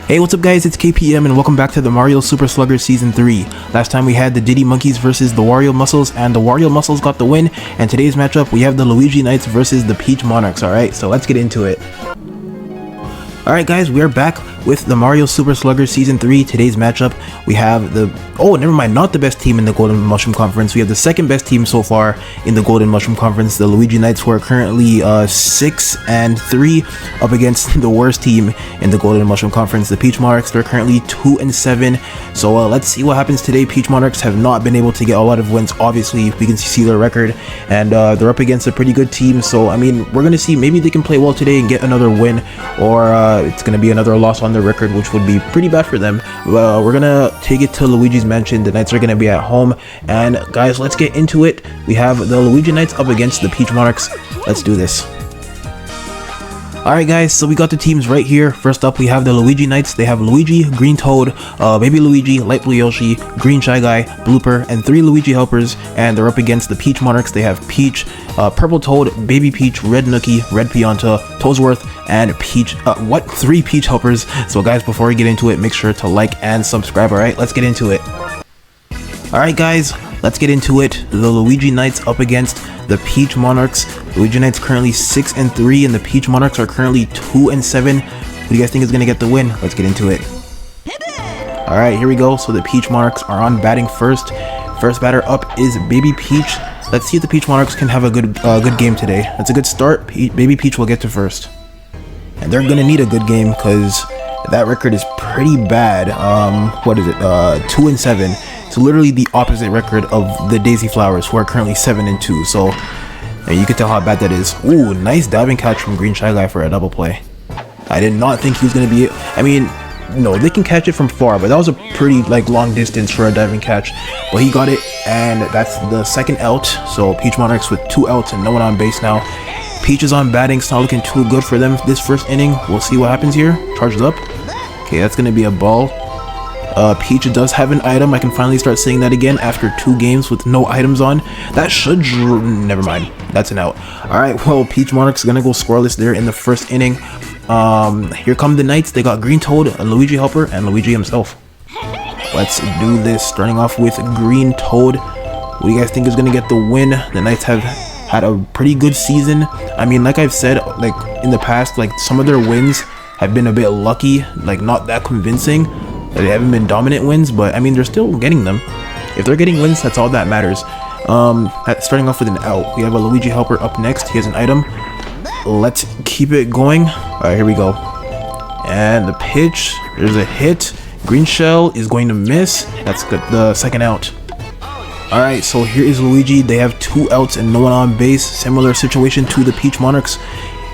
Hey, what's up guys, it's KPM and welcome back to the Mario Super Sluggers Season 3. Last time we had the Diddy Monkeys versus the Wario Muscles, and the Wario Muscles got the win, and today's matchup we have the Luigi Knights versus the Peach Monarchs, alright? So let's get into it. Alright guys, we are back with the Mario Super Sluggers Season 3. Today's matchup, we have the... Oh, never mind, not the best team in the Golden Mushroom Conference. We have the second best team so far in the Golden Mushroom Conference, the Luigi Knights, who are currently 6-3 up against the worst team in the Golden Mushroom Conference, the Peach Monarchs. They're currently 2-7. So let's see what happens today. Peach Monarchs have not been able to get a lot of wins. Obviously, we can see their record, and they're up against a pretty good team. So, I mean, we're going to see maybe they can play well today and get another win, or it's going to be another loss on their record, which would be pretty bad for them. We're going to take it to Luigi's Mansion. The Knights are going to be at home, and guys, let's get into it. We have the Luigi Knights up against the Peach Monarchs. Let's do this. Alright guys, so we got the teams right here. First up, we have the Luigi Knights. They have Luigi, Green Toad, Baby Luigi, Light Blue Yoshi, Green Shy Guy, Blooper, and 3 Luigi helpers, and they're up against the Peach Monarchs. They have Peach, Purple Toad, Baby Peach, Red Nookie, Red Pianta, Toadsworth, and Peach, 3 Peach helpers. So guys, before we get into it, make sure to like and subscribe. Alright, let's get into it. Alright guys, let's get into it. The Luigi Knights up against the Peach Monarchs. Luigi Knights currently 6-3 and the Peach Monarchs are currently 2-7. Who do you guys think is going to get the win? Let's get into it. Alright, here we go. So the Peach Monarchs are on batting first. First batter up is Baby Peach. Let's see if the Peach Monarchs can have a good game today. That's a good start. Baby Peach will get to first. And they're going to need a good game because that record is pretty bad. What is it? 2-7. It's literally the opposite record of the Daisy Flowers, who are currently 7-2. So you can tell how bad that is. Ooh, nice diving catch from Green Shy Guy for a double play. I did not think he was going to be... I mean, no, they can catch it from far, but that was a pretty long distance for a diving catch. But he got it, and that's the second out. So Peach Monarchs with 2 outs and no one on base now. Peach is on batting. It's not looking too good for them this first inning. We'll see what happens here. Charged up. Okay, that's going to be a ball. Peach does have an item. I can finally start saying that again after 2 games with no items on. That should... Never mind. That's an out. Alright, well, Peach Monarchs gonna go scoreless there in the first inning. Here come the Knights. They got Green Toad, a Luigi helper, and Luigi himself. Let's do this. Starting off with Green Toad. What do you guys think is gonna get the win? The Knights have had a pretty good season. I mean, like I've said, in the past, some of their wins have been a bit lucky, not that convincing. They haven't been dominant wins, but I mean, they're still getting them. If they're getting wins, that's all that matters. Starting off with an out, we have a Luigi helper up next. He has an item. Let's keep it going. Alright, here we go. And the pitch, there's a hit. Green Shell is going to miss. That's good. The second out. Alright, so here is Luigi. They have 2 outs and no one on base. Similar situation to the Peach Monarchs.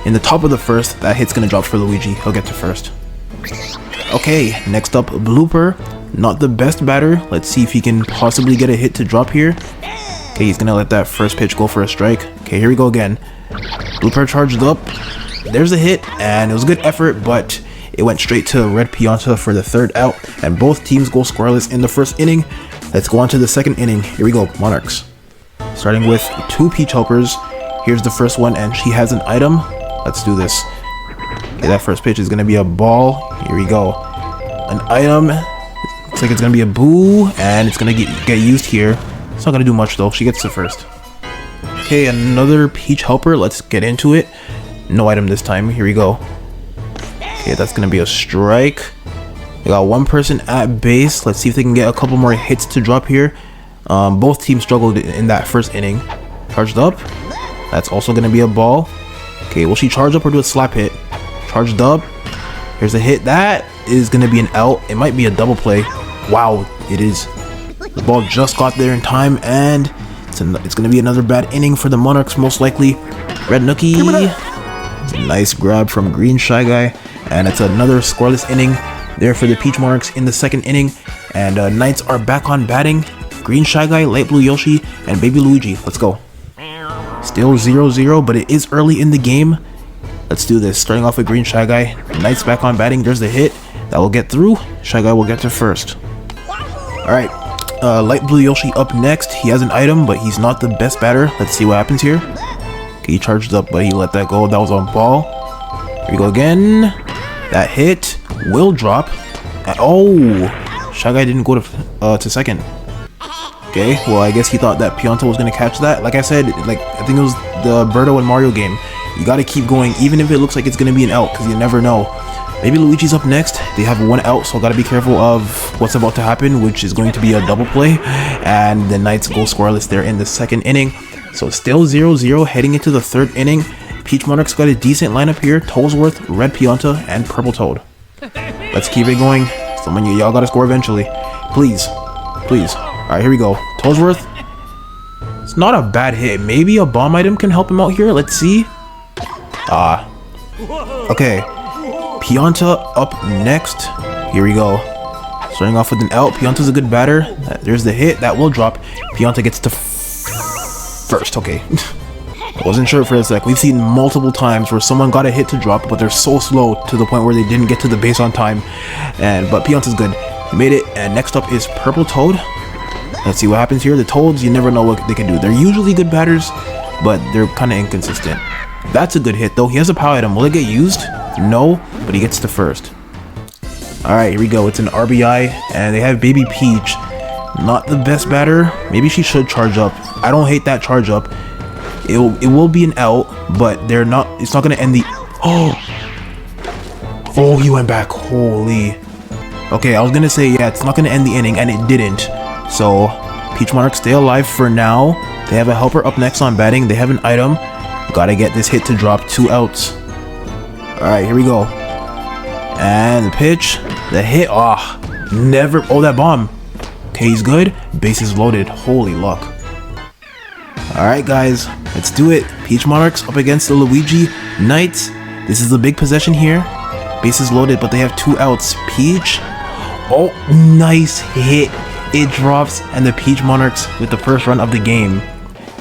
In the top of the first, that hit's gonna drop for Luigi. He'll get to first. Okay, next up, Blooper. Not the best batter. Let's see if he can possibly get a hit to drop here. Okay, he's gonna let that first pitch go for a strike. Okay, here we go again. Blooper charged up. There's a hit, and it was a good effort, but it went straight to Red Pianta for the third out, and both teams go scoreless in the first inning. Let's go on to the second inning. Here we go, Monarchs. Starting with 2 Peach helpers. Here's the first one, and she has an item. Let's do this. Okay, that first pitch is going to be a ball. Here we go. An item. Looks like it's going to be a boo, and it's going to get used here. It's not going to do much, though. She gets to first. Okay, another Peach helper. Let's get into it. No item this time. Here we go. Okay, that's going to be a strike. They got 1 person at base. Let's see if they can get a couple more hits to drop here. Both teams struggled in that first inning. Charged up. That's also going to be a ball. Okay, will she charge up or do a slap hit? Charged up. Here's a hit. That is going to be an out. It might be a double play. Wow, it is. The ball just got there in time, and it's going to be another bad inning for the Monarchs, most likely. Red Nookie. Nice grab from Green Shy Guy. And it's another scoreless inning there for the Peach Monarchs in the second inning. And Knights are back on batting. Green Shy Guy, Light Blue Yoshi, and Baby Luigi. Let's go. Still 0-0, but it is early in the game. Let's do this. Starting off with Green Shy Guy. Knights back on batting. There's the hit. That will get through. Shy Guy will get to first. Alright. Light Blue Yoshi up next. He has an item, but he's not the best batter. Let's see what happens here. Okay, he charged up, but he let that go. That was on ball. Here we go again. That hit will drop. Oh, Shy Guy didn't go to second. Okay, well, I guess he thought that Pianta was gonna catch that. Like I said, like I think it was the Birdo and Mario game. You gotta keep going, even if it looks like it's gonna be an out, because you never know. Maybe Luigi's up next. They have one out, so gotta be careful of what's about to happen, which is going to be a double play. And the Knights go scoreless there in the second inning. So still 0-0 heading into the third inning. Peach Monarchs got a decent lineup here. Tollsworth, Red Pianta, and Purple Toad. Let's keep it going. Someone, y'all gotta score eventually. Please. Please. Alright, here we go. Tollsworth. It's not a bad hit. Maybe a bomb item can help him out here. Let's see. Okay. Pianta up next. Here we go. Starting off with an out. Pianta's a good batter. There's the hit. That will drop. Pianta gets to first. Okay. I wasn't sure for a sec. We've seen multiple times where someone got a hit to drop, but they're so slow to the point where they didn't get to the base on time. But Pianta's good. He made it. And next up is Purple Toad. Let's see what happens here. The Toads, you never know what they can do. They're usually good batters, but they're kind of inconsistent. That's a good hit though. He has a power item. Will it get used? No, but he gets to first. Alright, here we go. It's an RBI, and they have Baby Peach. Not the best batter. Maybe she should charge up. I don't hate that charge up. It will be an out, but they're not. It's not gonna end the. Oh, he went back. Holy. Okay, I was gonna say yeah, it's not gonna end the inning, and it didn't. So Peach Monarchs stay alive for now. They have a helper up next on batting. They have an item. Gotta get this hit to drop. 2 outs. Alright, here we go. And the pitch. The hit. Never. Oh, that bomb. Okay, he's good. Bases loaded. Holy luck. Alright, guys. Let's do it. Peach Monarchs up against the Luigi Knights. This is a big possession here. Bases loaded, but they have 2 outs. Peach. Oh, nice hit. It drops, and the Peach Monarchs with the first run of the game.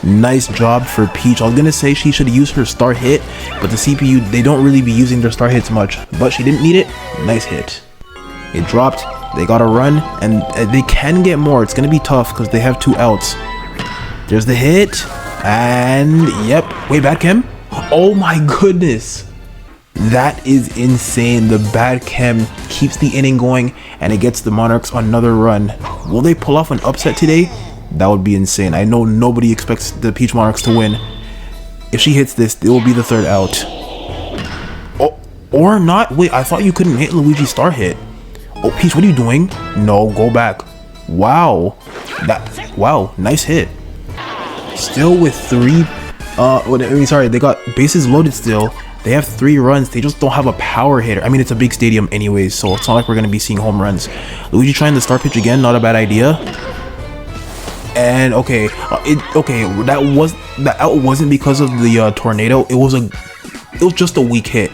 Nice job for Peach. I was gonna say she should use her star hit, but the CPU, they don't really be using their star hits much. But she didn't need it. Nice hit. It dropped. They got a run, and they can get more. It's gonna be tough because they have 2 outs. There's the hit, and yep. Wait, bad chem? Oh my goodness. That is insane. The bad chem keeps the inning going, and it gets the Monarchs another run. Will they pull off an upset today? That would be insane. I know nobody expects the Peach Monarchs to win. If she hits this, it will be the 3rd out. Oh, or not. Wait, I thought you couldn't hit Luigi's star hit. Oh, Peach, what are you doing? No, go back. Wow. Wow, nice hit. Still with 3. Sorry, they got bases loaded still. They have 3 runs. They just don't have a power hitter. I mean, it's a big stadium anyways, so it's not like we're going to be seeing home runs. Luigi trying the star pitch again. Not a bad idea. And okay, that out wasn't because of the tornado. It was just a weak hit.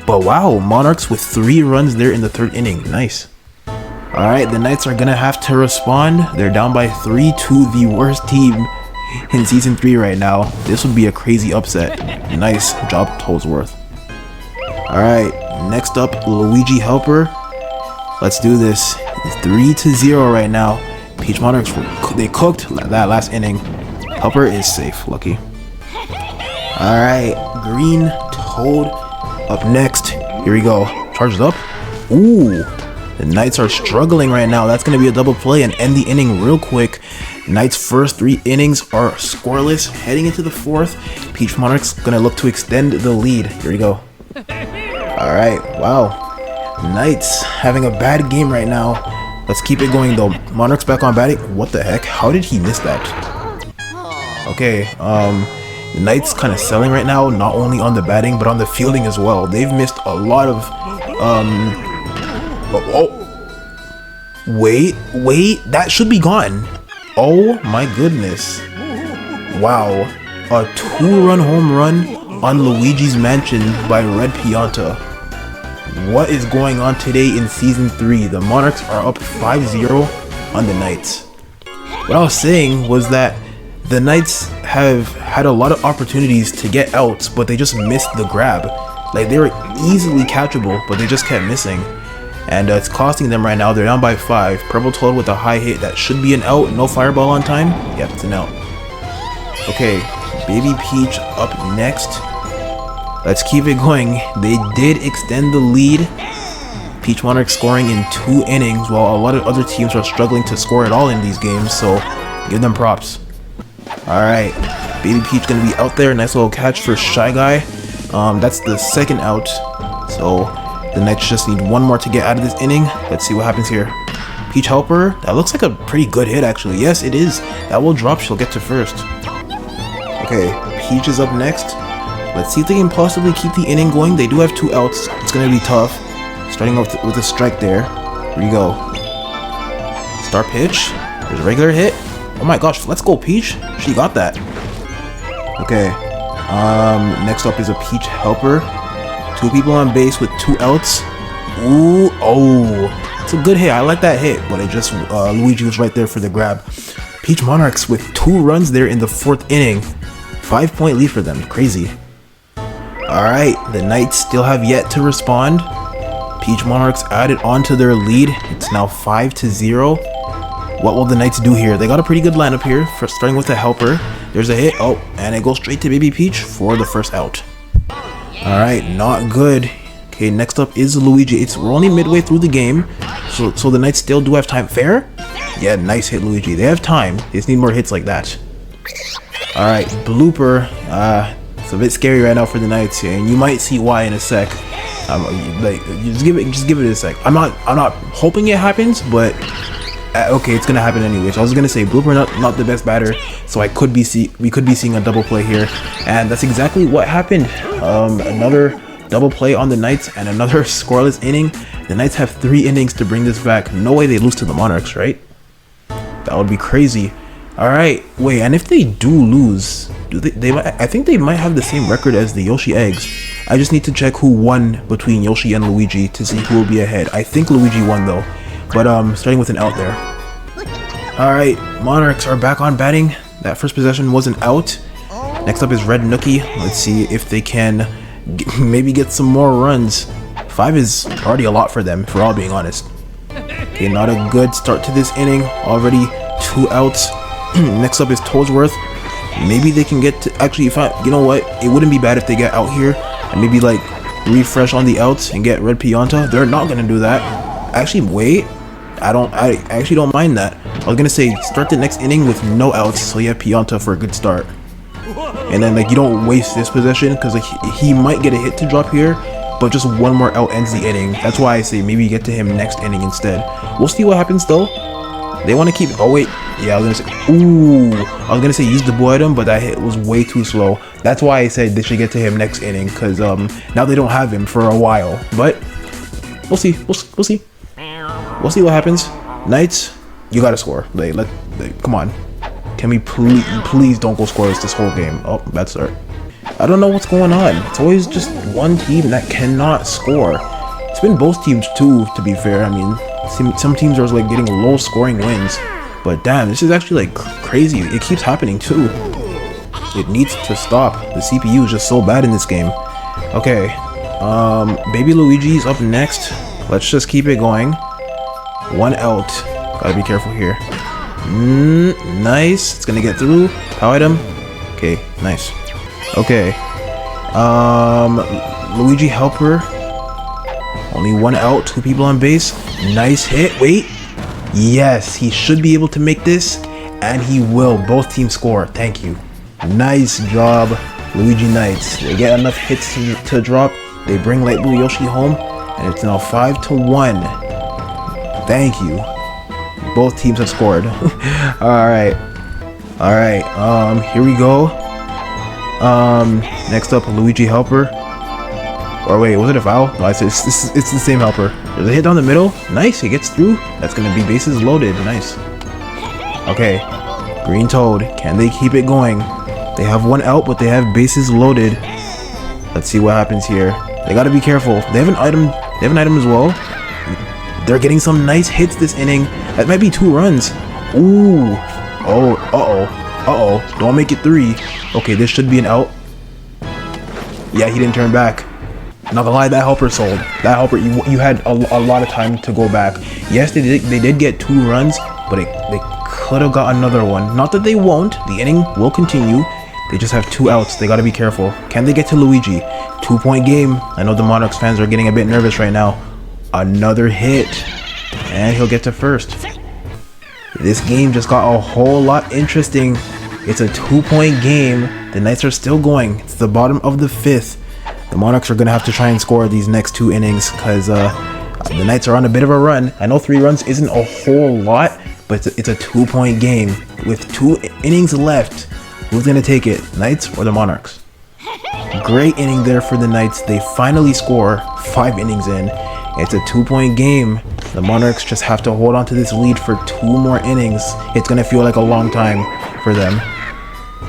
But wow, Monarchs with 3 runs there in the 3rd inning. Nice. Alright, the Knights are gonna have to respond. They're down by 3 to the worst team in Season 3 right now. This would be a crazy upset. Nice job, Tollsworth. Alright, next up, Luigi Helper. Let's do this. It's 3-0 right now. Peach Monarchs, they cooked that last inning. Helper is safe, lucky. Alright, Green Toad up next. Here we go. Charged up. Ooh, the Knights are struggling right now. That's going to be a double play and end the inning real quick. Knights' first 3 innings are scoreless. Heading into the 4th, Peach Monarchs going to look to extend the lead. Here we go. Alright, wow. Knights having a bad game right now. Let's keep it going though. Monarchs back on batting. What the heck? How did he miss that? Okay, the Knights kind of selling right now, not only on the batting, but on the fielding as well. They've missed a lot of, wait, that should be gone. Oh my goodness. Wow. A 2-run home run on Luigi's Mansion by Red Pianta. What is going on today in Season 3? The Monarchs are up 5-0 on the Knights. What I was saying was that the Knights have had a lot of opportunities to get outs, but they just missed the grab. Like, they were easily catchable, but they just kept missing. And it's costing them right now. They're down by 5. Purple Toad with a high hit. That should be an out. No fireball on time. Yep, it's an out. Okay, Baby Peach up next. Let's keep it going. They did extend the lead. Peach Monarchs scoring in 2 innings while a lot of other teams are struggling to score at all in these games, so give them props. Alright, Baby Peach gonna be out there. Nice little catch for Shy Guy. That's the second out, so the Knights just need 1 more to get out of this inning. Let's see what happens here. Peach Helper, that looks like a pretty good hit actually. Yes, it is. That will drop, she'll get to first. Okay, Peach is up next. Let's see if they can possibly keep the inning going. They do have 2 outs. It's gonna be tough. Starting off with a strike there. Here we go. Start pitch. There's a regular hit. Oh my gosh, let's go Peach. She got that. Okay. Next up is a Peach Helper. 2 people on base with 2 outs. Ooh, oh. It's a good hit. I like that hit, but it just Luigi was right there for the grab. Peach Monarchs with 2 runs there in the 4th inning. 5-point lead for them. Crazy. Alright, the Knights still have yet to respond. Peach Monarchs added on to their lead. It's now 5-0. What will the Knights do here? They got a pretty good lineup here, for starting with a helper. There's a hit. Oh, and it goes straight to Baby Peach for the first out. Alright, not good. Okay, next up is Luigi. We're only midway through the game, so the Knights still do have time. Fair? Yeah, nice hit, Luigi. They have time. They just need more hits like that. Alright, blooper. It's a bit scary right now for the Knights, and you might see why in a sec. Like, just give it a sec. I'm not hoping it happens, but okay, it's gonna happen anyway. So I was gonna say blooper not the best batter, so we could be seeing a double play here, and that's exactly what happened. Another double play on the Knights and another scoreless inning. The Knights have 3 innings to bring this back. No way they lose to the Monarchs, right? That would be crazy. Alright, wait, and if they do lose, I think they might have the same record as the Yoshi Eggs. I just need to check who won between Yoshi and Luigi to see who will be ahead. I think Luigi won though, but starting with an out there. Alright, Monarchs are back on batting. That first possession was an out. Next up is Red Nookie. Let's see if they can maybe get some more runs. 5 is already a lot for them, if we're all being honest. Okay, not a good start to this inning. Already 2 outs. Next up is Toadsworth. Maybe they can get to, actually, you know what, it wouldn't be bad if they get out here and maybe like refresh on the outs and get Red Pianta. They're not gonna do that. Actually, wait, I actually don't mind that. I was gonna say start the next inning with no outs, so you have Pianta for a good start, and then like you don't waste this possession because like he might get a hit to drop here, but just 1 more out ends the inning. That's why I say maybe you get to him next inning instead. We'll see what happens though. They want to keep, oh wait, yeah, I was gonna say use the blue item, but that hit was way too slow. That's why I said they should get to him next inning, because now they don't have him for a while. But we'll see, we'll see what happens. Knights, you gotta score. Come on, can we please don't go scoreless this whole game? Oh, bad start. I don't know what's going on. It's always just one team that cannot score. It's been both teams too, to be fair. I mean, some teams are like getting low scoring wins, but damn, this is actually like crazy. It keeps happening too. It needs to stop. The CPU is just so bad in this game. Okay, Baby Luigi's up next. Let's just keep it going. 1 out. Gotta be careful here. Nice. It's gonna get through. Power item. Okay, nice. Okay. Luigi Helper. Only 1 out, 2 people on base. Nice hit. Wait. Yes, he should be able to make this, and he will. Both teams score. Thank you. Nice job, Luigi Knights. They get enough hits to drop. They bring Light Blue Yoshi home, and it's now 5-1. Thank you. Both teams have scored. Alright. Here we go. Next up, Luigi Helper. Or wait, was it a foul? No, it's the same helper. There's a hit down the middle. Nice, he gets through. That's gonna be bases loaded. Nice. Okay, Green Toad. Can they keep it going? They have 1 out, but they have bases loaded. Let's see what happens here. They gotta be careful. They have an item. They have an item as well. They're getting some nice hits this inning. That might be 2 runs. Ooh. Oh. Uh-oh. Don't make it 3. Okay, this should be an out. Yeah, he didn't turn back. Not gonna lie, that helper sold. That helper, you had a lot of time to go back. Yes, they did get 2 runs, but they could have got another one. Not that they won't. The inning will continue. They just have 2 outs. They gotta be careful. Can they get to Luigi? 2-point game. I know the Monarchs fans are getting a bit nervous right now. Another hit. And he'll get to first. This game just got a whole lot interesting. It's a 2-point game. The Knights are still going. It's the bottom of the 5th. The Monarchs are going to have to try and score these next 2 innings because the Knights are on a bit of a run. I know 3 runs isn't a whole lot, but it's a 2-point game. With 2 innings left, who's going to take it? Knights or the Monarchs? Great inning there for the Knights. They finally score 5 innings in. It's a 2-point game. The Monarchs just have to hold on to this lead for 2 more innings. It's going to feel like a long time for them.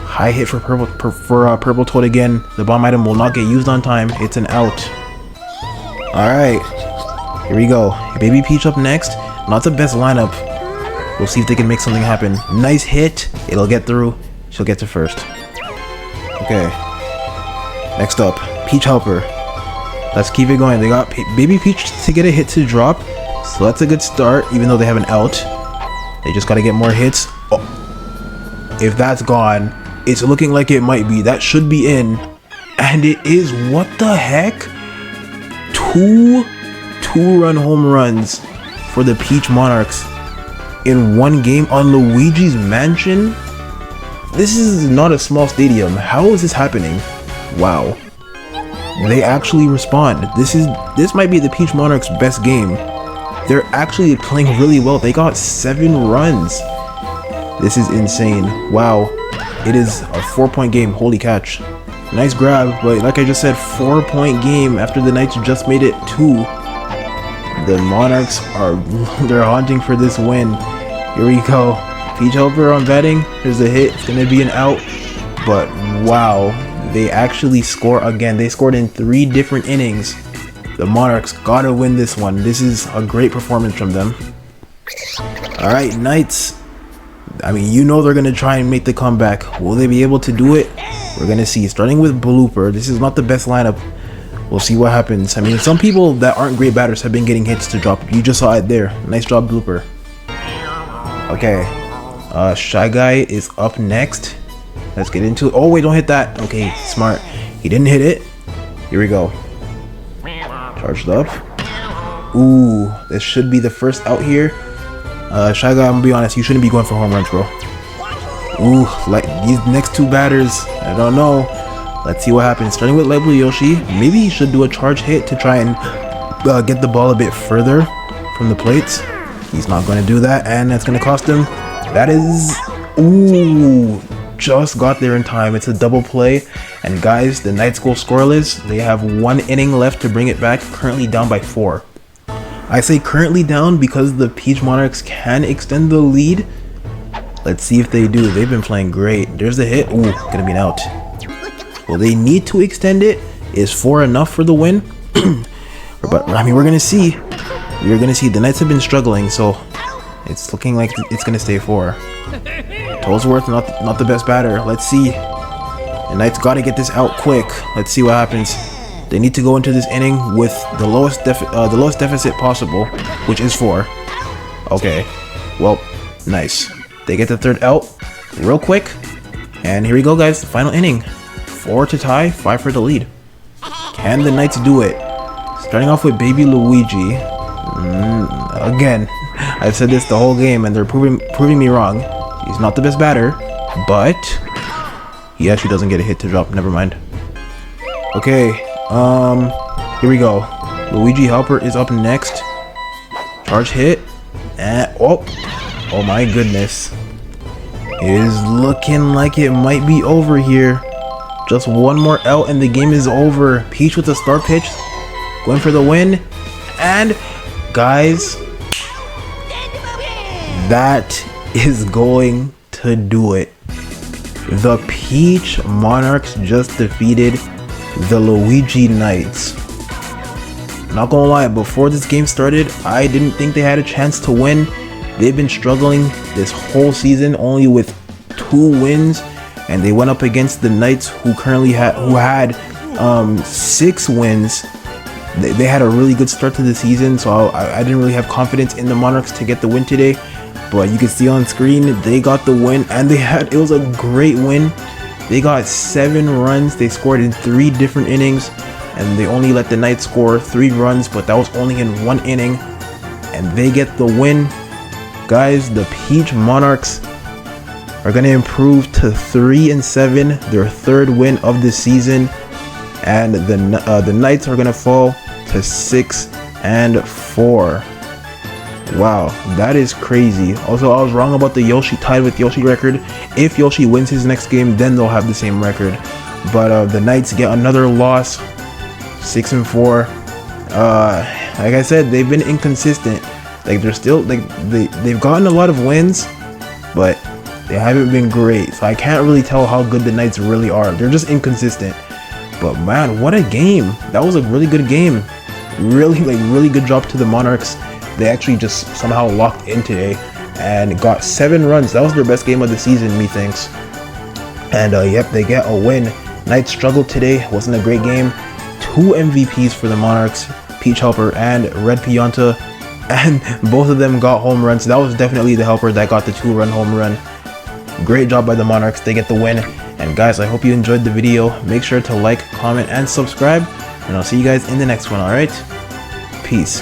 High hit for Purple Toad again. The bomb item will not get used on time. It's an out. Alright. Here we go. Baby Peach up next. Not the best lineup. We'll see if they can make something happen. Nice hit. It'll get through. She'll get to first. Okay. Next up, Peach Helper. Let's keep it going. They got Baby Peach to get a hit to drop. So that's a good start, even though they have an out. They just got to get more hits. Oh. If that's gone, it's looking like it might be. That should be in. And it is. What the heck? 2 2-run home runs for the Peach Monarchs in 1 game on Luigi's Mansion. This is not a small stadium. How is this happening? Wow. They actually respond. This might be the Peach Monarchs' best game. They're actually playing really well. They got 7 runs. This is insane. Wow. It is a 4-point game. Holy catch. Nice grab, but like I just said, 4-point game after the Knights just made it 2. The Monarchs they're haunting for this win. Here we go. Peach Helper on batting. There's a hit. It's gonna be an out. But wow, they actually score again. They scored in 3 different innings. The Monarchs gotta win this one. This is a great performance from them. Alright, Knights. I mean, you know they're gonna try and make the comeback. Will they be able to do it? We're gonna see. Starting with Blooper. This is not the best lineup. We'll see what happens. I mean, some people that aren't great batters have been getting hits to drop. You just saw it there. Nice job, Blooper. Okay. Shy Guy is up next. Let's get into it. Oh, wait, don't hit that. Okay, smart. He didn't hit it. Here we go. Charged up. Ooh, this should be the first out here. Shy Guy, I'm gonna be honest, you shouldn't be going for home runs, bro. Ooh, like these next 2 batters, I don't know. Let's see what happens. Starting with Light Blue Yoshi, maybe he should do a charge hit to try and get the ball a bit further from the plates. He's not going to do that, and that's going to cost him. That is, ooh, just got there in time. It's a double play, and guys, the Knights go scoreless. They have 1 inning left to bring it back, currently down by 4. I say currently down because the Peach Monarchs can extend the lead. Let's see if they do. They've been playing great. There's the hit. Ooh, gonna be an out. Well, they need to extend it. Is 4 enough for the win? But I mean, we're gonna see. We're gonna see. The Knights have been struggling, so it's looking like it's gonna stay 4. Tollsworth, not the best batter. Let's see. The Knights gotta get this out quick. Let's see what happens. They need to go into this inning with the lowest deficit possible, which is 4. Okay. Well, nice. They get the 3rd out real quick. And here we go, guys. The final inning. 4 to tie, 5 for the lead. Can the Knights do it? Starting off with Baby Luigi. Again, I've said this the whole game, and they're proving me wrong. He's not the best batter, but he actually doesn't get a hit to drop. Never mind. Okay, here we go. Luigi Helper is up next. Charge hit. And, oh my goodness. It is looking like it might be over here. Just 1 more out and the game is over. Peach with a start pitch. Going for the win. And, guys, that is going to do it. The Peach Monarchs just defeated the Luigi Knights. Not gonna lie, before this game started, I didn't think they had a chance to win. They've been struggling this whole season, only with 2 wins, and they went up against the Knights, who had 6 wins. They had a really good start to the season, so I didn't really have confidence in the Monarchs to get the win today. But you can see on screen, they got the win, and it was a great win. They got 7 runs. They scored in 3 different innings, and they only let the Knights score 3 runs, but that was only in 1 inning, and they get the win. Guys, the Peach Monarchs are going to improve to 3-7, their 3rd win of the season, and the Knights are going to fall to 6-4. Wow, that is crazy. Also, I was wrong about the Yoshi tied with Yoshi record. If Yoshi wins his next game, then they'll have the same record. But the Knights get another loss, 6-4. Like I said, they've been inconsistent. Like they're still they've gotten a lot of wins, but they haven't been great. So I can't really tell how good the Knights really are. They're just inconsistent. But man, what a game! That was a really good game. Really good job to the Monarchs. They actually just somehow locked in today and got 7 runs. That was their best game of the season, methinks. And yep, they get a win. Knights struggled today. Wasn't a great game. 2 MVPs for the Monarchs, Peach Helper and Red Pianta, and both of them got home runs. That was definitely the Helper that got the 2-run home run. Great job by the Monarchs. They get the win. And guys, I hope you enjoyed the video. Make sure to like, comment, and subscribe. And I'll see you guys in the next one, alright? Peace.